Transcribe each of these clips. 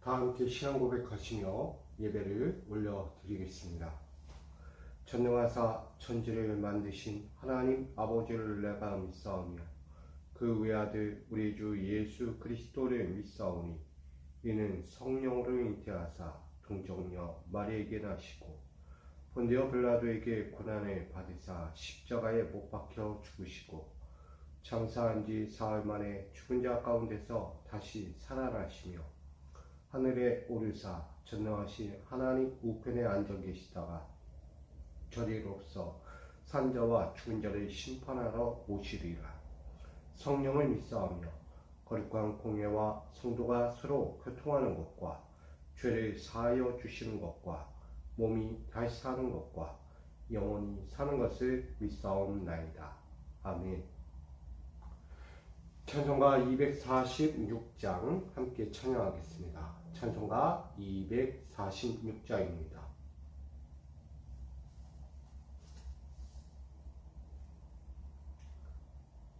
다 함께 신앙 고백하시며 예배를 올려드리겠습니다. 전능하사 천지를 만드신 하나님 아버지를 내가 믿사오며 그 외아들 우리 주 예수 그리스도를 믿사오니 이는 성령으로 잉태하사 동정녀 마리에게 나시고 본디오 빌라도에게 고난을 받으사 십자가에 못 박혀 죽으시고 장사한 지 사흘 만에 죽은 자 가운데서 다시 살아나시며 하늘에 오르사 전능하신 하나님 우편에 앉아 계시다가 저리로서 산자와 죽은 자를 심판하러 오시리라. 성령을 믿사오며 거룩한 공예와 성도가 서로 교통하는 것과 죄를 사하여 주시는 것과 몸이 다시 사는 것과 영원히 사는 것을 믿사옵나이다. 아멘. 찬송가 246장 함께 찬양하겠습니다. 찬송가 246장입니다.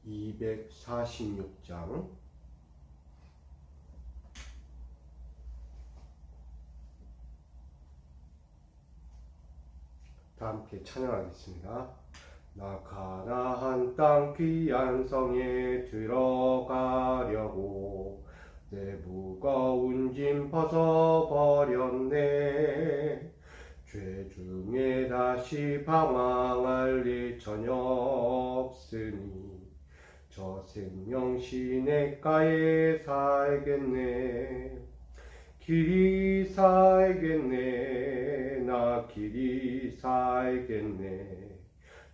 (246장) 다 함께 찬양하겠습니다. 나 가나안 땅 귀한 성에 들어가려고 내 무거운 짐 벗어버렸네. 죄 중에 다시 방황할 일 전혀 없으니 저 생명 시냇가에 살겠네. 길이 살겠네. 나 길이 살겠네.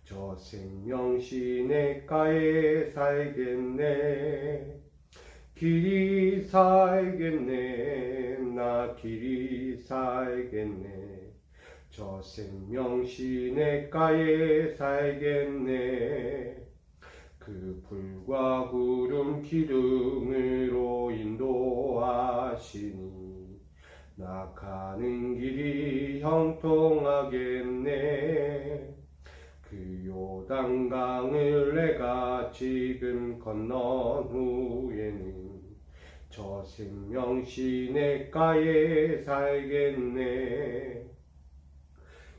저 생명 시냇가에 살겠네. 길이 살겠네. 나 길이 살겠네. 저 생명 시냇가에 살겠네. 그 불과 구름 기둥으로 인도하시니 나 가는 길이 형통하겠네. 그 요단강을 내가 지금 건넌 후에는 저 생명 시냇가에 살겠네.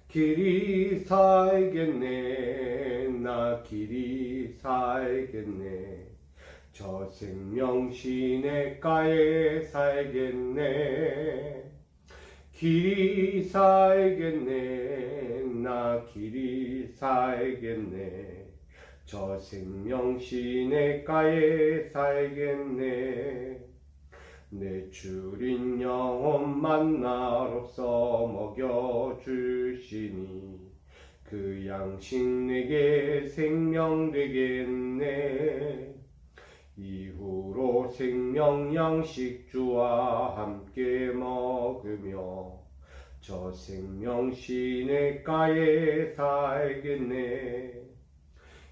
길이 살겠네. 나 길이 살겠네. 저 생명 시냇가에 살겠네. 길이 살겠네. 나 길이 살겠네. 저 생명 시냇가에 살겠네. 내 주린 영혼 만나로서 먹여주시니 그 양식 내게 생명 되겠네. 이후로 생명 양식 주와 함께 먹으며 저 생명 시냇가에 살겠네.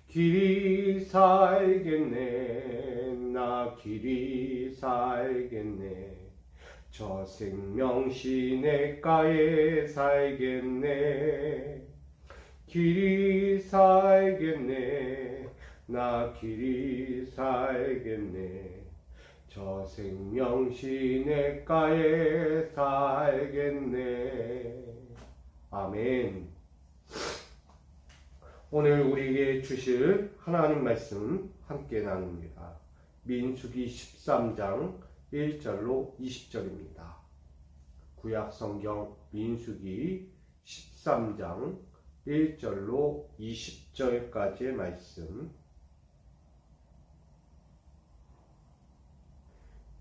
길이 살겠네. 나 길이 살겠네. 저 생명 시냇가에 살겠네. 길이 살겠네. 나 길이 살겠네. 저 생명 시냇가에 살겠네. 아멘. 오늘 우리에게 주실 하나님 말씀 함께 나눕니다. 민수기 13장 1절로 20절입니다. 구약 성경 민수기 13장 1절로 20절까지의 말씀.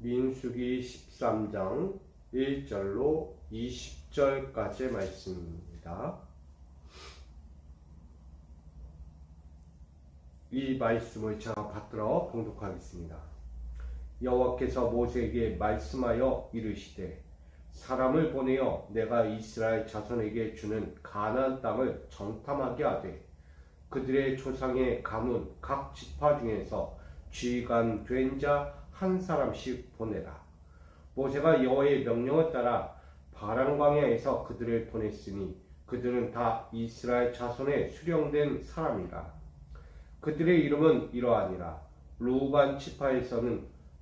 민수기 13장 1절로 20절까지의 말씀입니다. 이 말씀을 제가 받들어 봉독하겠습니다. 여호와께서 모세에게 말씀하여 이르시되 사람을 보내어 내가 이스라엘 자손에게 주는 가나안 땅을 정탐하게 하되 그들의 조상의 가문 각 지파 중에서 쥐간 된 자 한 사람씩 보내라. 모세가 여호와의 명령을 따라 바람 광야에서 그들을 보냈으니 그들은 다 이스라엘 자손에 수령된 사람이라. 그들의 이름은 이러하니라.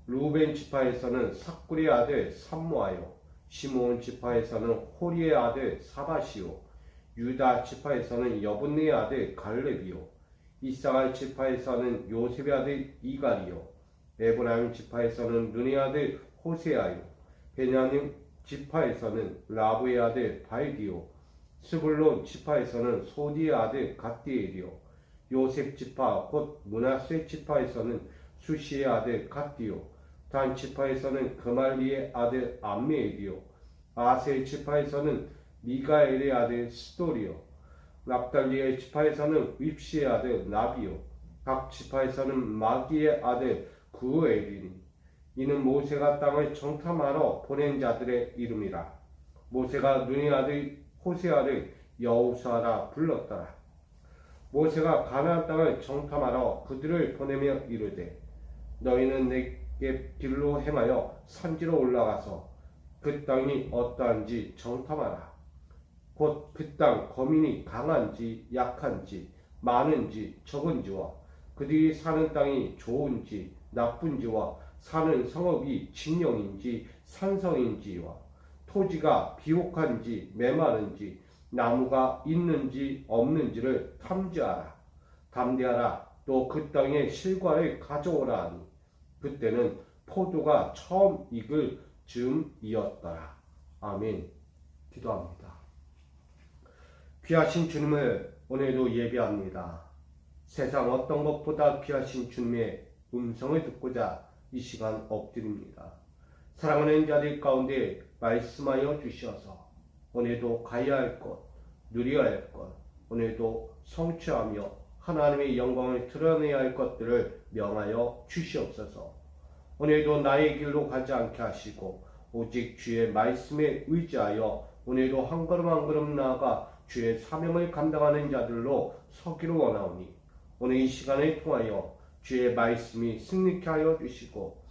루벤 지파에서는 삭구리 아들 삼모하여 시므온 지파에서는 호리의 아들 사바시요, 유다 지파에서는 여분네의 아들 갈렙이요, 이사갈 지파에서는 요셉의 아들 이갈이요, 에브라임 지파에서는 눈의 아들 호세아요, 베냐민 지파에서는 라브의 아들 발디요, 스불론 지파에서는 소디의 아들 갓디엘이요, 요셉 지파 곧 므낫세 지파에서는 수시의 아들 갓디요, 단 지파에서는 그말리의 아들 암미엘이요, 아셀 지파에서는 미가엘의 아들 스도리요, 납달리의 지파에서는 윕시의 아들 나비요, 각 지파에서는 마기의 아들 구엘이니 이는 모세가 땅을 정탐하러 보낸 자들의 이름이라. 모세가 눈의 아들 호세아를 여호수아라 불렀더라. 모세가 가나안 땅을 정탐하러 그들을 보내며 이르되 너희는 내게 길로 행하여 산지로 올라가서 그 땅이 어떠한지 정탐하라. 곧 그 땅 거민이 강한지 약한지 많은지 적은지와 그들이 사는 땅이 좋은지 나쁜지와 사는 성읍이 진영인지 산성인지와 토지가 비옥한지 메마른지 나무가 있는지 없는지를 탐지하라. 담대하라. 또 그 땅의 실과를 가져오라 하니 그때는 포도가 처음 익을 즈음이었더라. 아멘. 기도합니다. 귀하신 주님을 오늘도 예배합니다. 세상 어떤 것보다 귀하신 주님의 음성을 듣고자 이 시간 엎드립니다. 사랑하는 자들 가운데 말씀하여 주셔서 오늘도 가야 할 것, 누려야 할 것, 오늘도 성취하며 하나님의 영광을 드러내야 할 것들을 명하여 주시옵소서. 오늘도 나의 길로 가지 않게 하시고 오직 주의 말씀에 의지하여 오늘도 한 걸음 한 걸음 나아가 주의 사명을 감당하는 자들로 서기를 원하오니 오늘 이 시간을 통하여 주의 말씀이 승리케 하여 주시고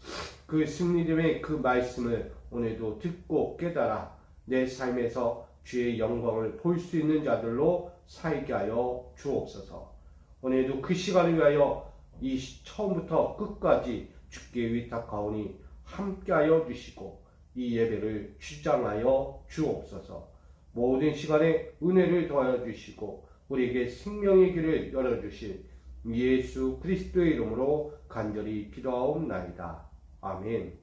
그 승리됨의 그 말씀을 오늘도 듣고 깨달아 내 삶에서 주의 영광을 볼 수 있는 자들로 살게 하여 주옵소서. 오늘도 그 시간을 위하여 이 처음부터 끝까지 주께 위탁하오니 함께하여 주시고 이 예배를 주장하여 주옵소서. 모든 시간에 은혜를 더하여 주시고 우리에게 생명의 길을 열어주실 예수 그리스도의 이름으로 간절히 기도하옵나이다. 아멘.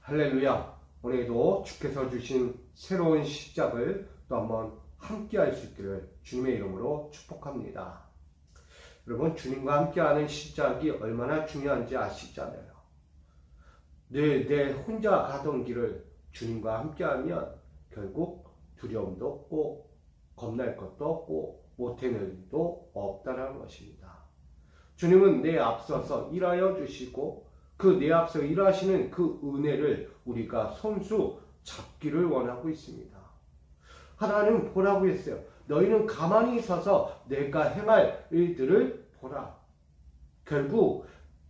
할렐루야. 오늘도 주께서 주신 새로운 시작을 또 한번 함께 할 수 있기를 주님의 이름으로 축복합니다. 여러분, 주님과 함께하는 시작이 얼마나 중요한지 아시잖아요. 내 혼자 가던 길을 주님과 함께하면 결국 두려움도 없고 겁날 것도 없고 못해낼 일도 없다는 것입니다. 주님은 내 앞서서 일하여 주시고 그 내 앞서 일하시는 그 은혜를 우리가 손수 잡기를 원하고 있습니다. 하나님은 보라고 했어요. 너희는 가만히 서서 내가 행할 일들을 보라. 결국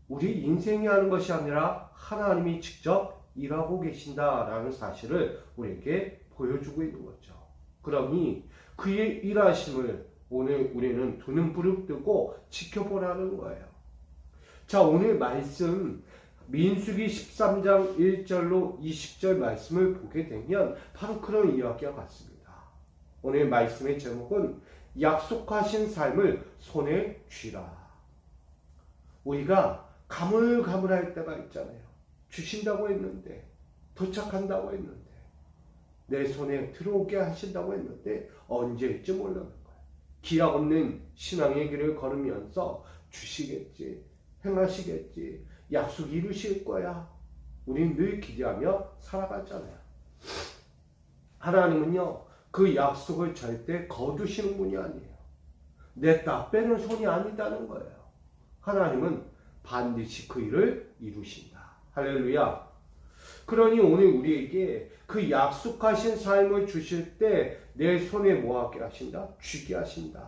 우리 인생이 하는 것이 아니라 하나님이 직접 일하고 계신다라는 사실을 우리에게 보여주고 있는 거죠. 그러니 그의 일하심을 오늘 우리는 두 눈 부릅뜨고 지켜보라는 거예요. 자, 오늘 말씀 민수기 13장 1절로 20절 말씀을 보게 되면 바로 그런 이야기와 같습니다. 오늘 말씀의 제목은 약속하신 삶을 손에 쥐라. 우리가 가물가물할 때가 있잖아요. 주신다고 했는데, 도착한다고 했는데, 내 손에 들어오게 하신다고 했는데 언제일지 모르는 거예요. 기약 없는 신앙의 길을 걸으면서 주시겠지, 행하시겠지, 약속 이루실 거야. 우리는 늘 기대하며 살아가잖아요. 하나님은요, 그 약속을 절대 거두시는 분이 아니에요. 냈다 빼는 손이 아니다는 거예요. 하나님은 반드시 그 일을 이루신다. 할렐루야. 그러니 오늘 우리에게 그 약속하신 삶을 주실 때 내 손에 뭐하게 하신다? 쥐게 하신다.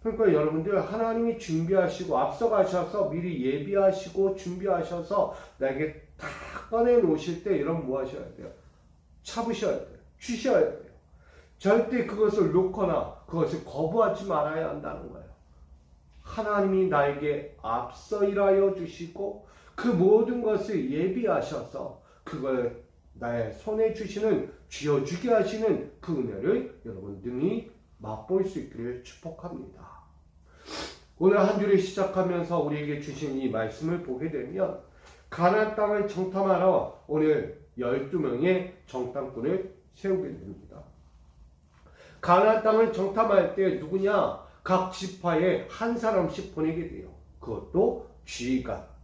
그러니까 여러분들, 하나님이 준비하시고 앞서가셔서 미리 예비하시고 준비하셔서 나에게 다 꺼내놓으실 때 여러분 뭐 하셔야 돼요? 잡으셔야 돼요. 쥐셔야 돼요. 절대 그것을 놓거나 그것을 거부하지 말아야 한다는 거예요. 하나님이 나에게 앞서 일하여 주시고 그 모든 것을 예비하셔서 그걸 나의 손에 주시는 쥐어주게 하시는 그 은혜를 여러분 능히 맛볼 수 있기를 축복합니다. 오늘 한 주를 시작하면서 우리에게 주신 이 말씀을 보게 되면 가나안 땅을 정탐하러 오늘 12명의 정탐꾼을 세우게 됩니다. 가나안 땅을 정탐할 때 누구냐? 각 지파에 한 사람씩 보내게 돼요. 그것도 지휘관.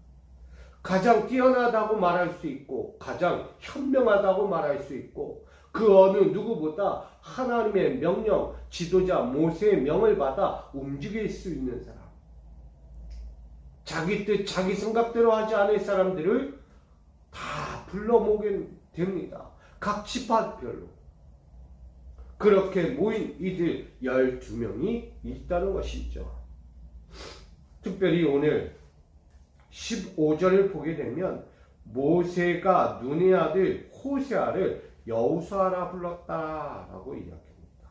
가장 뛰어나다고 말할 수 있고 가장 현명하다고 말할 수 있고 그 어느 누구보다 하나님의 명령, 지도자 모세의 명을 받아 움직일 수 있는 사람. 자기 뜻, 자기 생각대로 하지 않을 사람들을 다 불러 모으게 됩니다. 각 지파별로. 그렇게 모인 이들 12명이 있다는 것이죠. 특별히 오늘 15절을 보게 되면 모세가 눈의 아들 호세아를 여호수아라 불렀다라고 이야기합니다.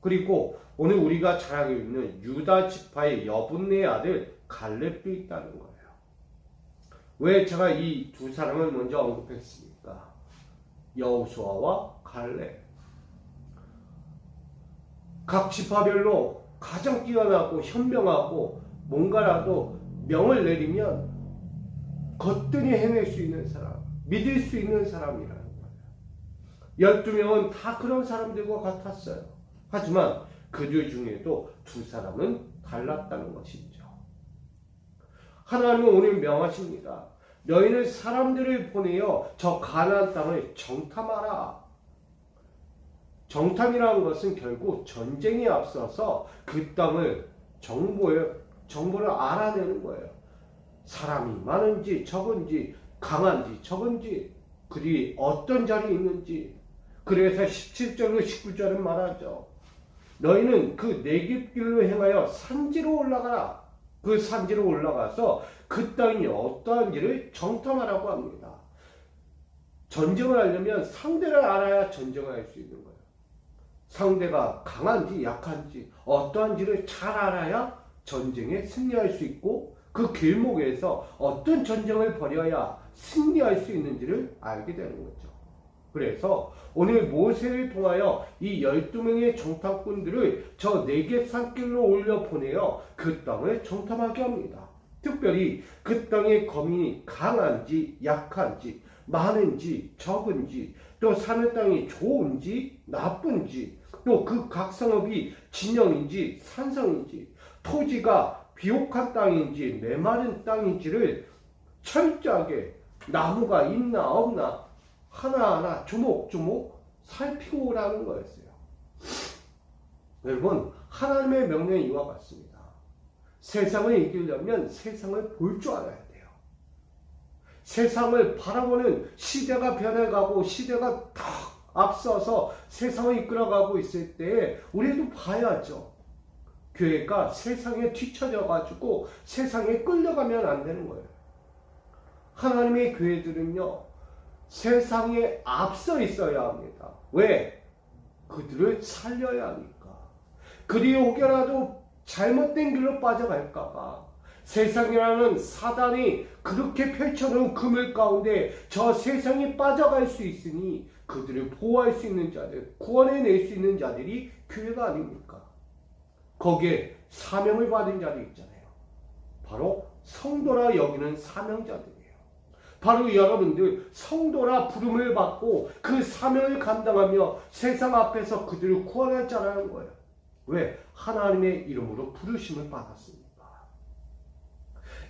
그리고 오늘 우리가 잘 알고 있는 유다 지파의 여분의 아들 갈렙도 있다는 거예요. 왜 제가 이 두 사람을 먼저 언급했습니까? 여호수아와 갈렙. 각 지파별로 가장 뛰어나고 현명하고 뭔가라도 명을 내리면 거뜬히 해낼 수 있는 사람, 믿을 수 있는 사람이라는 거예요. 12명은 다 그런 사람들과 같았어요. 하지만 그들 중에도 두 사람은 달랐다는 것이죠. 하나님은 오늘 명하십니다. 너희는 사람들을 보내어 저 가나안 땅을 정탐하라. 정탐이라는 것은 결국 전쟁에 앞서서 그 땅을 정보를 알아내는 거예요. 사람이 많은지 적은지 강한지 적은지 그들이 어떤 자리에 있는지. 그래서 17절로 19절은 말하죠. 너희는 그 네겝길로 행하여 산지로 올라가라. 그 산지로 올라가서 그 땅이 어떠한지를 정탐하라고 합니다. 전쟁을 하려면 상대를 알아야 전쟁을 할 수 있는 거예요. 상대가 강한지 약한지 어떠한지를 잘 알아야 전쟁에 승리할 수 있고 그 길목에서 어떤 전쟁을 벌여야 승리할 수 있는지를 알게 되는 거죠. 그래서 오늘 모세를 통하여 이 12명의 정탐꾼들을 저 네겝 산길로 올려 보내어 그 땅을 정탐하게 합니다. 특별히 그 땅의 거민이 강한지 약한지 많은지 적은지 또 사는 땅이 좋은지 나쁜지 또 그 각 성읍이 진영인지 산성인지 토지가 비옥한 땅인지 메마른 땅인지를 철저하게 나무가 있나 없나 하나하나 조목조목 살피고 오라는 거였어요. 여러분, 하나님의 명령이 이와 같습니다. 세상을 이기려면 세상을 볼 줄 알아야 돼요. 세상을 바라보는 시대가 변해가고 시대가 더 앞서서 세상을 이끌어가고 있을 때 우리도 봐야죠. 교회가 세상에 뒤처져가지고 세상에 끌려가면 안 되는 거예요. 하나님의 교회들은요, 세상에 앞서 있어야 합니다. 왜? 그들을 살려야 하니까. 그리 혹여라도 잘못된 길로 빠져갈까봐 세상이라는 사단이 그렇게 펼쳐놓은 그물 가운데 저 세상이 빠져갈 수 있으니 그들을 보호할 수 있는 자들, 구원해낼 수 있는 자들이 교회가 아닙니까? 거기에 사명을 받은 자들 있잖아요. 바로 성도라 여기는 사명자들이에요. 바로 여러분들 성도라 부름을 받고 그 사명을 감당하며 세상 앞에서 그들을 구원할 자라는 거예요. 왜? 하나님의 이름으로 부르심을 받았습니다.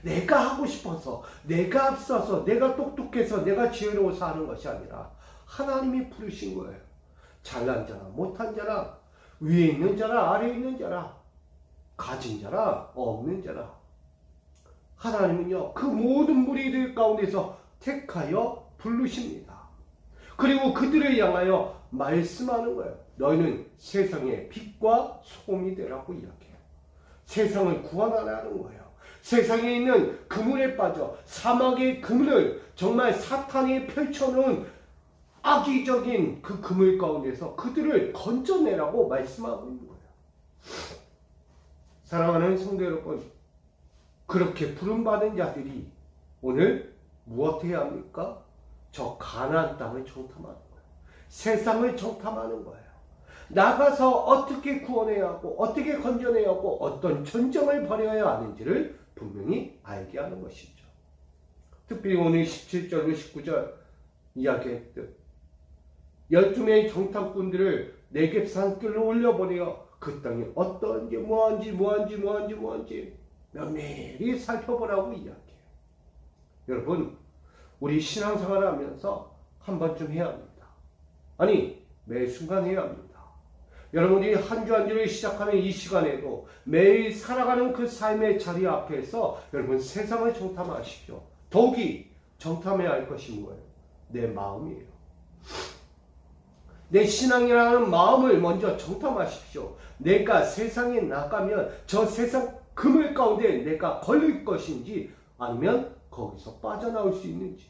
내가 하고 싶어서, 내가 앞서서, 내가 똑똑해서, 내가 지혜로워서 하는 것이 아니라 하나님이 부르신 거예요. 잘난 자나 못한 자나 위에 있는 자나 아래에 있는 자나 가진 자나 없는 자나 하나님은요 그 모든 무리들 가운데서 택하여 부르십니다. 그리고 그들을 향하여 말씀하는 거예요. 너희는 세상의 빛과 소금이 되라고 이야기해요. 세상을 구원하라는 거예요. 세상에 있는 그물에 빠져 사막의 그물을 정말 사탄이 펼쳐놓은 악의적인 그 그물 가운데서 그들을 건져내라고 말씀하고 있는 거예요. 사랑하는 성도 여러분, 그렇게 부름받은 자들이 오늘 무엇 해야 합니까? 저 가나안 땅을 정탐하는 거예요. 세상을 정탐하는 거예요. 나가서 어떻게 구원해야 하고 어떻게 건져내야 하고 어떤 전쟁을 벌여야 하는지를 분명히 알게 하는 것이죠. 특별히 오늘 17절로 19절 이야기했듯 12명의 정탐꾼들을 네겝 산길로 올려보내어 그 땅이 어떤지 뭐한지 면밀히 살펴보라고 이야기해요. 여러분, 우리 신앙생활을 하면서 한 번쯤 해야 합니다. 아니, 매 순간 해야 합니다. 여러분이 한 주 한 주를 시작하는 이 시간에도 매일 살아가는 그 삶의 자리 앞에서 여러분 세상을 정탐하십시오. 더욱이 정탐해야 할 것이 뭐예요? 내 마음이에요. 내 신앙이라는 마음을 먼저 정탐하십시오. 내가 세상에 나가면 저 세상 그물 가운데 내가 걸릴 것인지 아니면 거기서 빠져나올 수 있는지,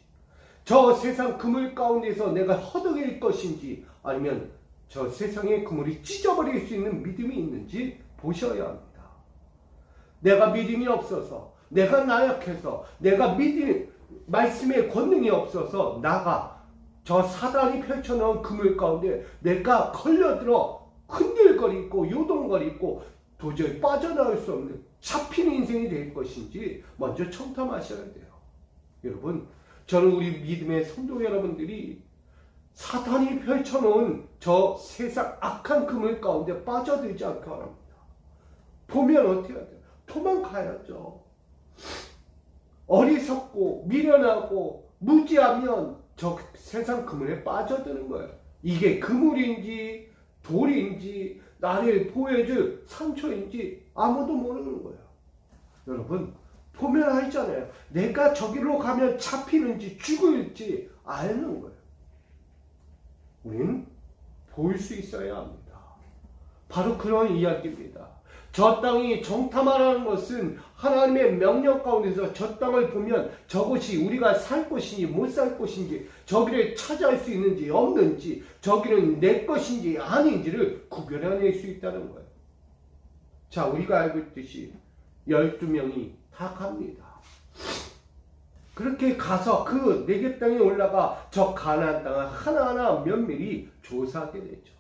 저 세상 그물 가운데서 내가 허덕일 것인지 아니면 저 세상의 그물이 찢어버릴 수 있는 믿음이 있는지 보셔야 합니다. 내가 믿음이 없어서, 내가 나약해서, 내가 말씀의 권능이 없어서 나가 저 사단이 펼쳐놓은 그물 가운데 내가 걸려들어 흔들거리고 요동거리고 도저히 빠져나올 수 없는 잡힌 인생이 될 것인지 먼저 청탐하셔야 돼요. 여러분, 저는 우리 믿음의 성도 여러분들이 사탄이 펼쳐놓은 저 세상 악한 그물 가운데 빠져들지 않게 바랍니다. 보면 어떻게 해야 돼요? 도망가야죠. 어리석고 미련하고 무지하면 저 세상 그물에 빠져드는 거예요. 이게 그물인지 돌인지 나를 보여줄 상처인지 아무도 모르는 거예요. 여러분, 보면 알잖아요. 내가 저기로 가면 잡히는지 죽을지 아는 거예요. 우리는 볼 수 있어야 합니다. 바로 그런 이야기입니다. 저 땅이 정탐하라는 것은 하나님의 명령 가운데서 저 땅을 보면 저것이 우리가 살 것인지 못 살 것인지, 저기를 차지할 수 있는지 없는지, 저기는 내 것인지 아닌지를 구별해낼 수 있다는 거예요. 자, 우리가 알고 있듯이 12명이 다 갑니다. 그렇게 가서 그 네겝 땅에 올라가 저 가나안 땅을 하나하나 면밀히 조사하게 되죠.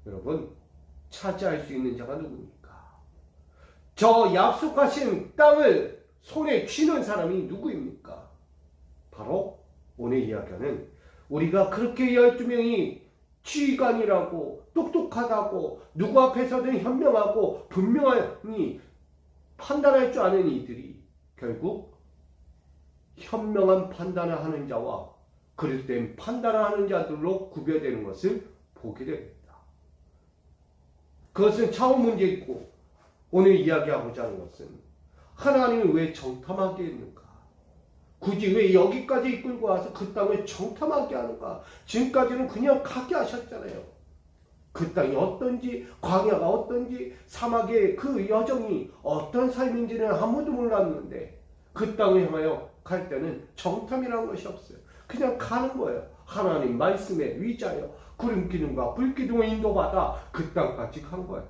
여러분, 차지할 수 있는 자가 누굽니까? 저 약속하신 땅을 손에 쥐는 사람이 누구입니까? 바로 오늘 이야기하는 우리가 그렇게 12명이 지휘관이라고 똑똑하다고 누구 앞에서든 현명하고 분명히 판단할 줄 아는 이들이 결국 현명한 판단을 하는 자와 그릇된 판단을 하는 자들로 구별되는 것을 보게 됩니다. 그것은 차원 문제이고 오늘 이야기하고자 하는 것은 하나님이 왜 정탐하게 했는가? 굳이 왜 여기까지 이끌고 와서 그 땅을 정탐하게 하는가? 지금까지는 그냥 가게 하셨잖아요. 그 땅이 어떤지, 광야가 어떤지, 사막의 그 여정이 어떤 삶인지는 아무도 몰랐는데 그 땅을 향하여 갈 때는 정탐이라는 것이 없어요. 그냥 가는 거예요. 하나님 말씀에 위자여 구름 기둥과 불 기둥을 인도받아 그 땅까지 간 거예요.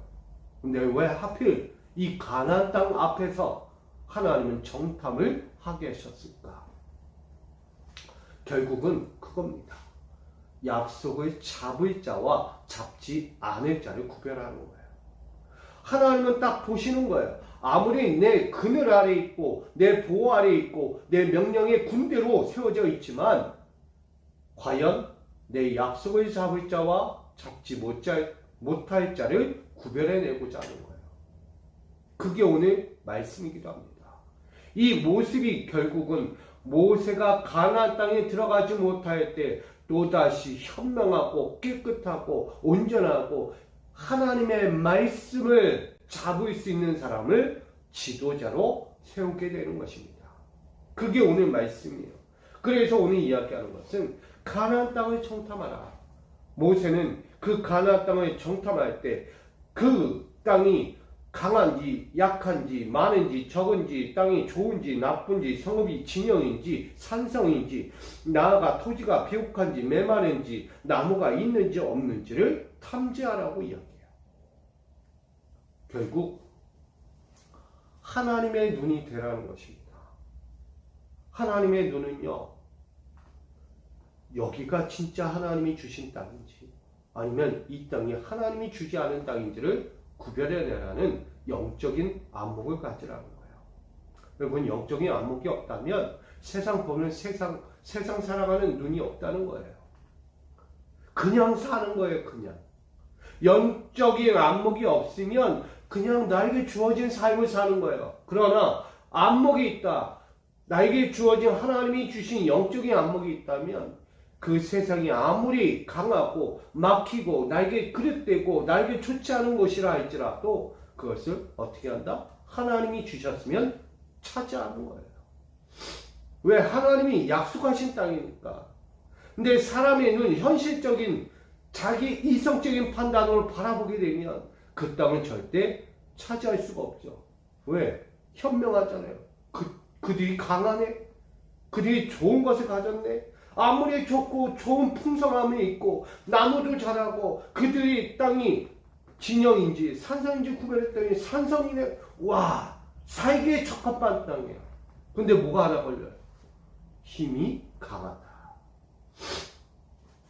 근데 왜 하필 이 가나안 땅 앞에서 하나님은 정탐을 하게 하셨을까? 결국은 그겁니다. 약속을 잡을 자와 잡지 않을 자를 구별하는 거예요. 하나님은 딱 보시는 거예요. 아무리 내 그늘 아래 있고 내 보호 아래 있고 내 명령의 군대로 세워져 있지만 과연 내 약속을 잡을 자와 잡지 못할 자를 구별해내고자 하는 거예요. 그게 오늘 말씀이기도 합니다. 이 모습이 결국은 모세가 가나안 땅에 들어가지 못할 때 또다시 현명하고 깨끗하고 온전하고 하나님의 말씀을 잡을 수 있는 사람을 지도자로 세우게 되는 것입니다. 그게 오늘 말씀이에요. 그래서 오늘 이야기하는 것은 가나안 땅을 정탐하라. 모세는 그 가나안 땅을 정탐할 때 그 땅이 강한지 약한지 많은지 적은지 땅이 좋은지 나쁜지 성읍이 진영인지 산성인지 나아가 토지가 비옥한지 메마른지 나무가 있는지 없는지를 탐지하라고 이야기해요. 결국 하나님의 눈이 되라는 것입니다. 하나님의 눈은요, 여기가 진짜 하나님이 주신 땅인지 아니면 이 땅이 하나님이 주지 않은 땅인지를 구별해내라는 영적인 안목을 가지라는 거예요. 여러분, 영적인 안목이 없다면 세상 보면 세상 살아가는 눈이 없다는 거예요. 그냥 사는 거예요. 그냥 영적인 안목이 없으면 그냥 나에게 주어진 삶을 사는 거예요. 그러나 안목이 있다, 나에게 주어진 하나님이 주신 영적인 안목이 있다면 그 세상이 아무리 강하고 막히고 나에게 그릇되고 나에게 좋지 않은 것이라 할지라도 그것을 어떻게 한다? 하나님이 주셨으면 차지하는 거예요. 왜? 하나님이 약속하신 땅이니까. 근데 사람의 눈, 현실적인 자기 이성적인 판단으로 바라보게 되면 그 땅은 절대 차지할 수가 없죠. 왜? 현명하잖아요. 그들이 강하네? 그들이 좋은 것을 가졌네? 아무리 좋고 좋은 풍성함이 있고 나무도 자라고 그들이 땅이 진영인지 산성인지 구별했더니 산성이네. 와, 살기에 적합한 땅이에요. 근데 뭐가 하나 걸려요? 힘이 강하다.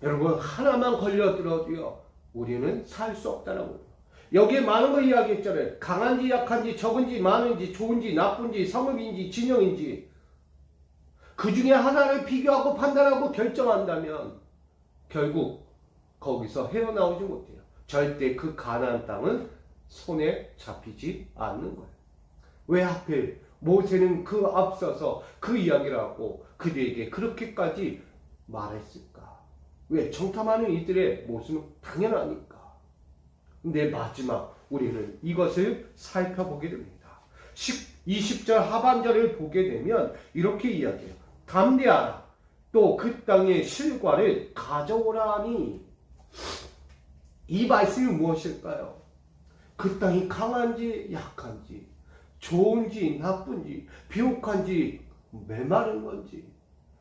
여러분, 하나만 걸려들어도요 우리는 살 수 없다는 거예요. 여기에 많은 거 이야기했잖아요. 강한지 약한지 적은지 많은지 좋은지 나쁜지 성읍인지 진영인지 그 중에 하나를 비교하고 판단하고 결정한다면 결국 거기서 헤어나오지 못해요. 절대 그 가나안 땅은 손에 잡히지 않는 거예요. 왜 하필 모세는 그 앞서서 그 이야기를 하고 그들에게 그렇게까지 말했을까? 왜? 정탐하는 이들의 모습은 당연하니까. 근데 마지막 우리는 이것을 살펴보게 됩니다. 20절 하반절을 보게 되면 이렇게 이야기해요. 담대하라. 또 그 땅의 실과를 가져오라 하니. 이 말씀이 무엇일까요? 그 땅이 강한지 약한지 좋은지 나쁜지 비옥한지 메마른 건지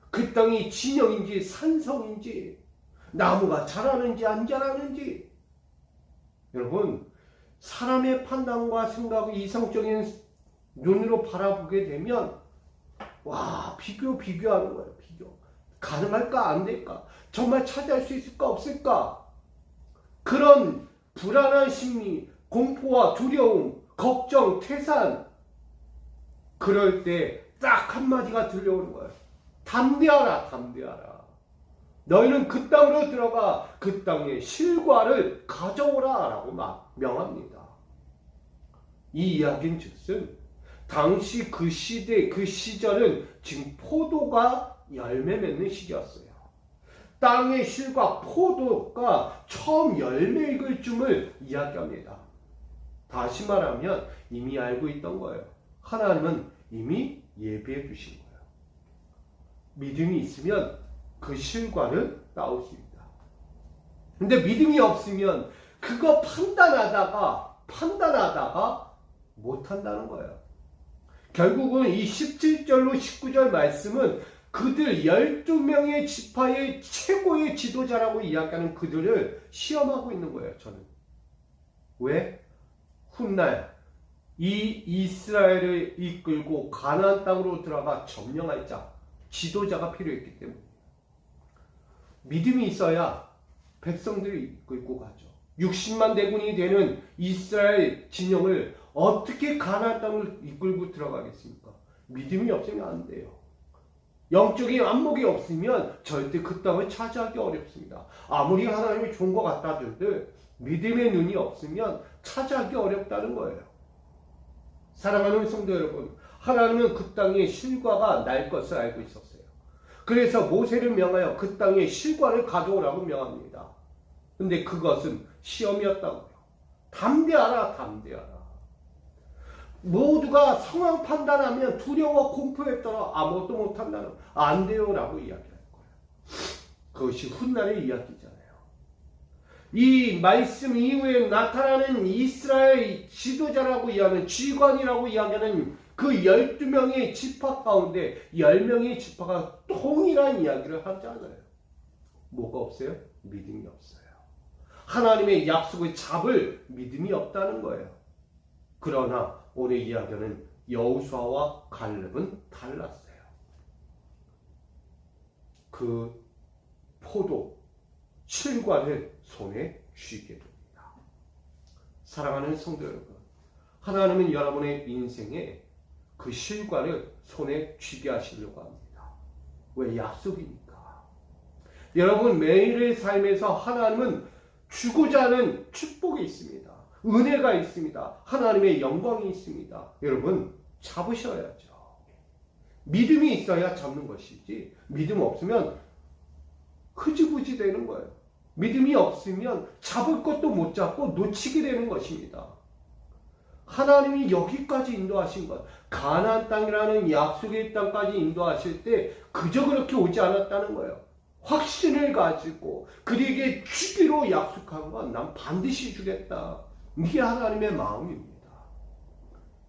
그 땅이 진영인지 산성인지 나무가 자라는지 안 자라는지. 여러분, 사람의 판단과 생각을 이성적인 눈으로 바라보게 되면 와, 비교하는 거예요. 비교. 가능할까 안 될까? 정말 차지할 수 있을까 없을까? 그런 불안한 심리, 공포와 두려움, 걱정, 태산. 그럴 때 딱 한마디가 들려오는 거예요. 담대하라, 담대하라. 너희는 그 땅으로 들어가 그 땅의 실과를 가져오라 라고 명합니다. 이 이야기는 즉슨 당시 그 시대, 그 시절은 지금 포도가 열매 맺는 시기였어요. 땅의 실과 포도가 처음 열매 익을 쯤을 이야기합니다. 다시 말하면 이미 알고 있던 거예요. 하나님은 이미 예비해 두신 거예요. 믿음이 있으면 그 실과를 따올 수 있다. 근데 믿음이 없으면 그거 판단하다가 못한다는 거예요. 결국은 이 17절로 19절 말씀은 그들 12명의 지파의 최고의 지도자라고 이야기하는 그들을 시험하고 있는 거예요. 저는. 왜? 훗날 이 이스라엘을 이끌고 가나안 땅으로 들어가 점령할 자, 지도자가 필요했기 때문에. 믿음이 있어야 백성들이 이끌고 가죠. 60만 대군이 되는 이스라엘 진영을 어떻게 가나안 땅을 이끌고 들어가겠습니까? 믿음이 없으면 안 돼요. 영적인 안목이 없으면 절대 그 땅을 차지하기 어렵습니다. 아무리 하나님이 좋은 것 같다들 믿음의 눈이 없으면 차지하기 어렵다는 거예요. 사랑하는 성도 여러분, 하나님은 그 땅의 실과가 날 것을 알고 있었어요. 그래서 모세를 명하여 그 땅의 실과를 가져오라고 명합니다. 근데 그것은 시험이었다고요. 담대하라, 담대하라. 모두가 상황 판단하면 두려워 공포에 떨어 아무것도 못한다는, 안 돼요 라고 이야기할 거예요. 그것이 훗날의 이야기잖아요. 이 말씀 이후에 나타나는 이스라엘 지도자라고 이야기하는 지휘관이라고 이야기하는 그 12명의 지파 가운데 10명의 지파가 통일한 이야기를 하잖아요. 뭐가 없어요? 믿음이 없어요. 하나님의 약속을 잡을 믿음이 없다는 거예요. 그러나 오늘 이야기하는 여호수아와 갈렙은 달랐어요. 그 포도 실과를 손에 쥐게 됩니다. 사랑하는 성도 여러분, 하나님은 여러분의 인생에 그 실과를 손에 쥐게 하시려고 합니다. 왜? 약속이니까. 여러분, 매일의 삶에서 하나님은 주고자 하는 축복이 있습니다. 은혜가 있습니다. 하나님의 영광이 있습니다. 여러분, 잡으셔야죠. 믿음이 있어야 잡는 것이지, 믿음 없으면 흐지부지 되는 거예요. 믿음이 없으면 잡을 것도 못 잡고 놓치게 되는 것입니다. 하나님이 여기까지 인도하신 것, 가나안 땅이라는 약속의 땅까지 인도하실 때 그저 그렇게 오지 않았다는 거예요. 확신을 가지고 그에게 주기로 약속한 건 난 반드시 주겠다. 이게 하나님의 마음입니다.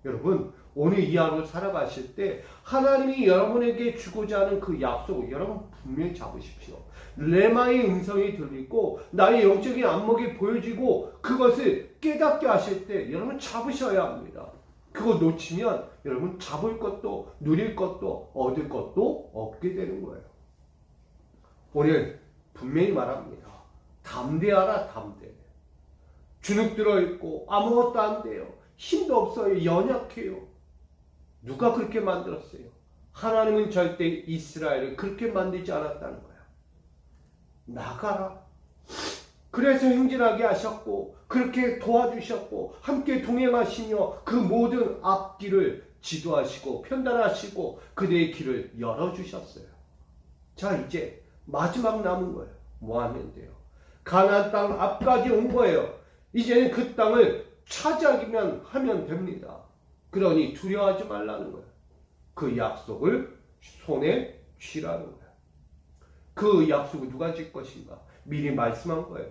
여러분, 오늘 이 하루 살아가실 때 하나님이 여러분에게 주고자 하는 그 약속을 여러분 분명히 잡으십시오. 레마의 음성이 들리고 나의 영적인 안목이 보여지고 그것을 깨닫게 하실 때 여러분 잡으셔야 합니다. 그거 놓치면 여러분 잡을 것도 누릴 것도 얻을 것도 없게 되는 거예요. 오늘 분명히 말합니다. 담대하라, 담대. 주눅 들어있고 아무것도 안 돼요. 힘도 없어요. 연약해요. 누가 그렇게 만들었어요? 하나님은 절대 이스라엘을 그렇게 만들지 않았다는 거예요. 나가라. 그래서 행진하게 하셨고 그렇게 도와주셨고 함께 동행하시며 그 모든 앞길을 지도하시고 편단하시고 그대의 길을 열어주셨어요. 자, 이제 마지막 남은 거예요. 뭐 하면 돼요? 가나안 땅 앞까지 온 거예요. 이제는 그 땅을 차지하기만 하면 됩니다. 그러니 두려워하지 말라는 거예요. 그 약속을 손에 쥐라는 거예요. 그 약속을 누가 질 것인가? 미리 말씀한 거예요.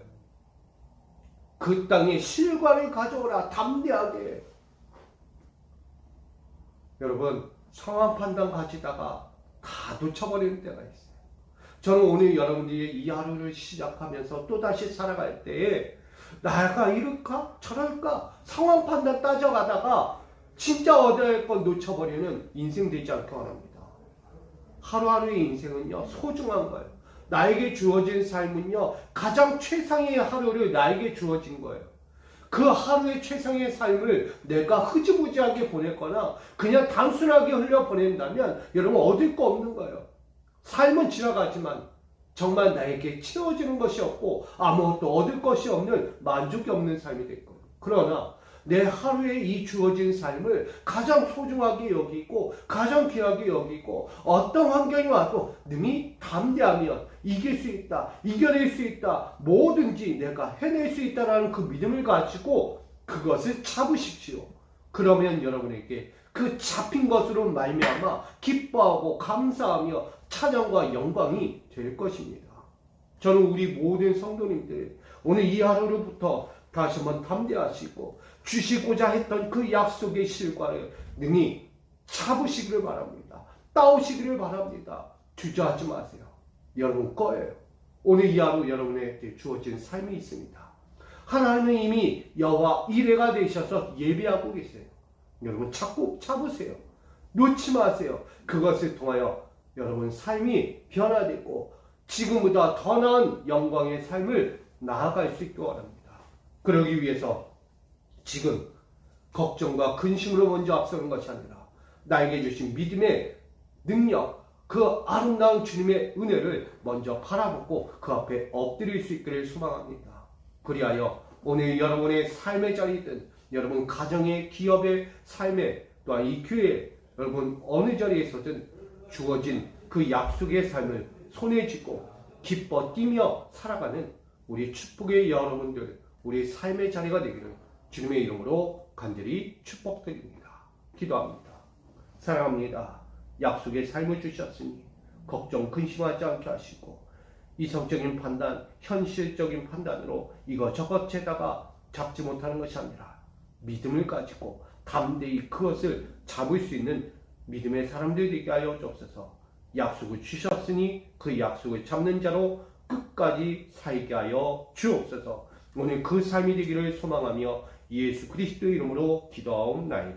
그 땅에 실과를 가져오라, 담대하게. 여러분, 상황 판단 가지다가 다 놓쳐버리는 때가 있어요. 저는 오늘 여러분들이 이 하루를 시작하면서 또다시 살아갈 때에 나가 이럴까? 저럴까? 상황 판단 따져가다가 진짜 얻어야 할 건 놓쳐버리는 인생 되지 않게 원합니다. 하루하루의 인생은요, 소중한 거예요. 나에게 주어진 삶은요, 가장 최상의 하루를 나에게 주어진 거예요. 그 하루의 최상의 삶을 내가 흐지부지하게 보냈거나 그냥 단순하게 흘려보낸다면 여러분 얻을 거 없는 거예요. 삶은 지나가지만 정말 나에게 채워지는 것이 없고 아무것도 얻을 것이 없는 만족이 없는 삶이 될 거예요. 그러나 내 하루에 이 주어진 삶을 가장 소중하게 여기고 가장 귀하게 여기고 어떤 환경이 와도 능히 담대하면 이길 수 있다, 이겨낼 수 있다, 뭐든지 내가 해낼 수 있다라는 그 믿음을 가지고 그것을 잡으십시오. 그러면 여러분에게 그 잡힌 것으로 말미암아 기뻐하고 감사하며 찬양과 영광이 될 것입니다. 저는 우리 모든 성도님들 오늘 이 하루로부터 다시 한번 담대하시고 주시고자 했던 그 약속의 실과를 능히 잡으시기를 바랍니다. 따오시기를 바랍니다. 주저하지 마세요. 여러분 거예요. 오늘 이 하루 여러분에게 주어진 삶이 있습니다. 하나님은 이미 여호와 이레가 되셔서 예비하고 계세요. 여러분 찾고 잡으세요. 놓지 마세요. 그것을 통하여 여러분 삶이 변화되고 지금보다 더 나은 영광의 삶을 나아갈 수 있기 원합니다. 그러기 위해서 지금 걱정과 근심으로 먼저 앞서는 것이 아니라 나에게 주신 믿음의 능력, 그 아름다운 주님의 은혜를 먼저 바라보고 그 앞에 엎드릴 수 있기를 소망합니다. 그리하여 오늘 여러분의 삶의 자리든 여러분 가정의 기업의 삶에 또한 이 교회 여러분 어느 자리에서든 주어진 그 약속의 삶을 손에 쥐고 기뻐 뛰며 살아가는 우리 축복의 여러분들 우리 삶의 자리가 되기를 주님의 이름으로 간절히 축복드립니다. 기도합니다. 사랑합니다. 약속의 삶을 주셨으니 걱정 근심하지 않게 하시고 이성적인 판단, 현실적인 판단으로 이것저것 재다가 잡지 못하는 것이 아니라 믿음을 가지고 담대히 그것을 잡을 수 있는 믿음의 사람들이 되게 하여 주옵소서. 약속을 주셨으니 그 약속을 잡는 자로 끝까지 살게 하여 주옵소서. 오늘 그 삶이 되기를 소망하며 예수 그리스도의 이름으로 기도하옵나이다.